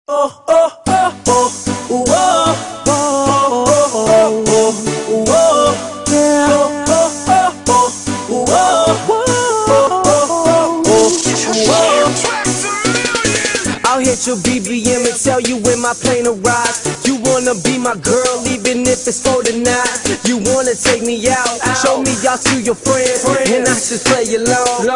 Oh, oh, oh, oh, ooh, oh, oh, oh, oh, ooh, oh, yeah. Oh, oh, oh, oh, ooh, oh, oh, oh, oh, I'll hit your BBM and tell you when my plane arrives. You wanna be my girl even if it's for the night. You wanna take me out, show me out to your friends, and I just play along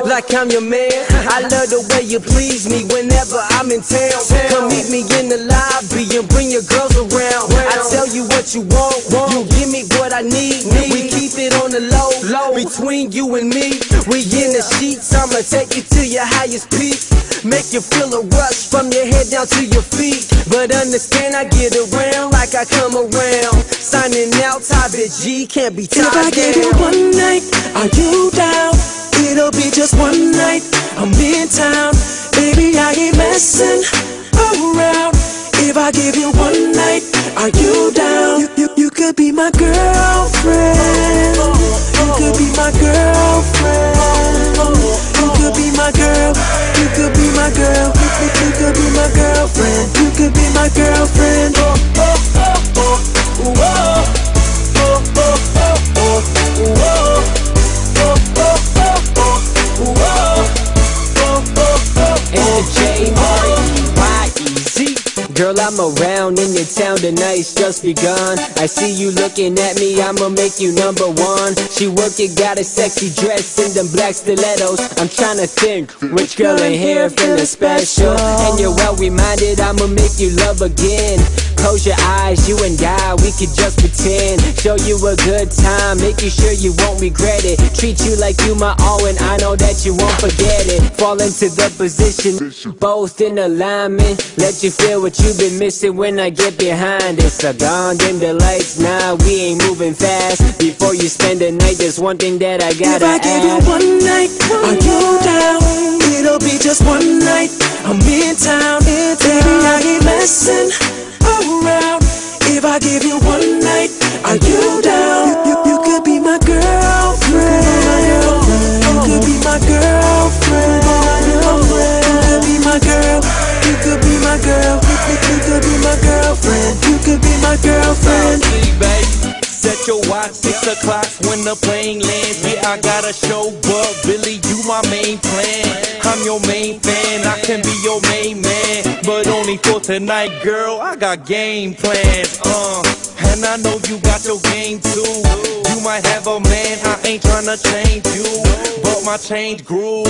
like I'm your man. I love the way you please me whenever I'm in town. Come meet me in the lobby and bring your girls around. I tell you what you want, you give me what I need. We keep it on the low between you and me. We in the sheets, I'ma take you to your highest peak. Make you feel a rush from your head down to your feet. But understand I get around like I come around. Signing out, Ty G, can't be tied down. If I give you one night, are you down? It'll be just one night, I'm in town. Baby, I ain't messing around. If I give you one night, are you down? You could be my girlfriend. You could be my girlfriend. You could be my girl. You could be my girl. You could be my girlfriend. You could be my girlfriend. Oh, oh, oh, oh, ooh, oh, oh, oh, oh, oh, ooh, oh, oh, oh, oh, ooh, oh, oh, oh, oh. It's the J-R-E-Y-E-Z. Girl, I'm around in your town, the night's just begun. I see you looking at me, I'ma make you number one. She working, got a sexy dress in them black stilettos. I'm tryna think, which girl in here feeling special? And you're well reminded, I'ma make you love again. Close your eyes, you and I, we could just pretend. Show you a good time, making sure you won't regret it. Treat you like you my all, and I know that you won't forget it. Fall into the position, both in alignment. Let you feel what you've been missing when I get behind it. So gone, dim the lights, now we ain't moving fast. Before you spend the night, there's one thing that I gotta ask. If I give you one night, are you down? It'll be just one night, I'm in town. Baby, I ain't messing around. If I give you one night, are you down? You could be my girlfriend. You could be my girlfriend. You could be my girl. You could be my girl. You could be my girlfriend. You could be my girlfriend. Set your watch, 6 o'clock when the plane lands. Yeah, I got a show, but Billy, you my main plan. I'm your main fan, I can be your main man, but only for tonight, girl, I got game plans. And I know you got your game too. You might have a man, I ain't tryna change you, but my change grew,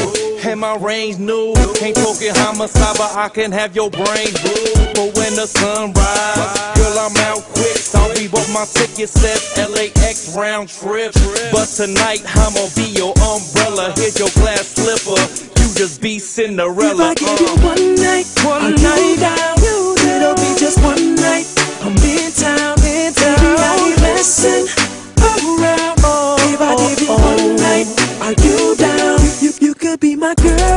and my range new. Ain't talking homicide, but I can have your brain blue. But when the sun rise, girl, I'm out quick. Sorry, but my ticket says LAX round trip. But tonight, I'ma be your umbrella. Here's your glass slipper. You just be Cinderella. If I give you one night, are you down? It'll be just one night, I'm in town. Baby, I ain't messing around. If I give you one night, are you down? You could be my girl.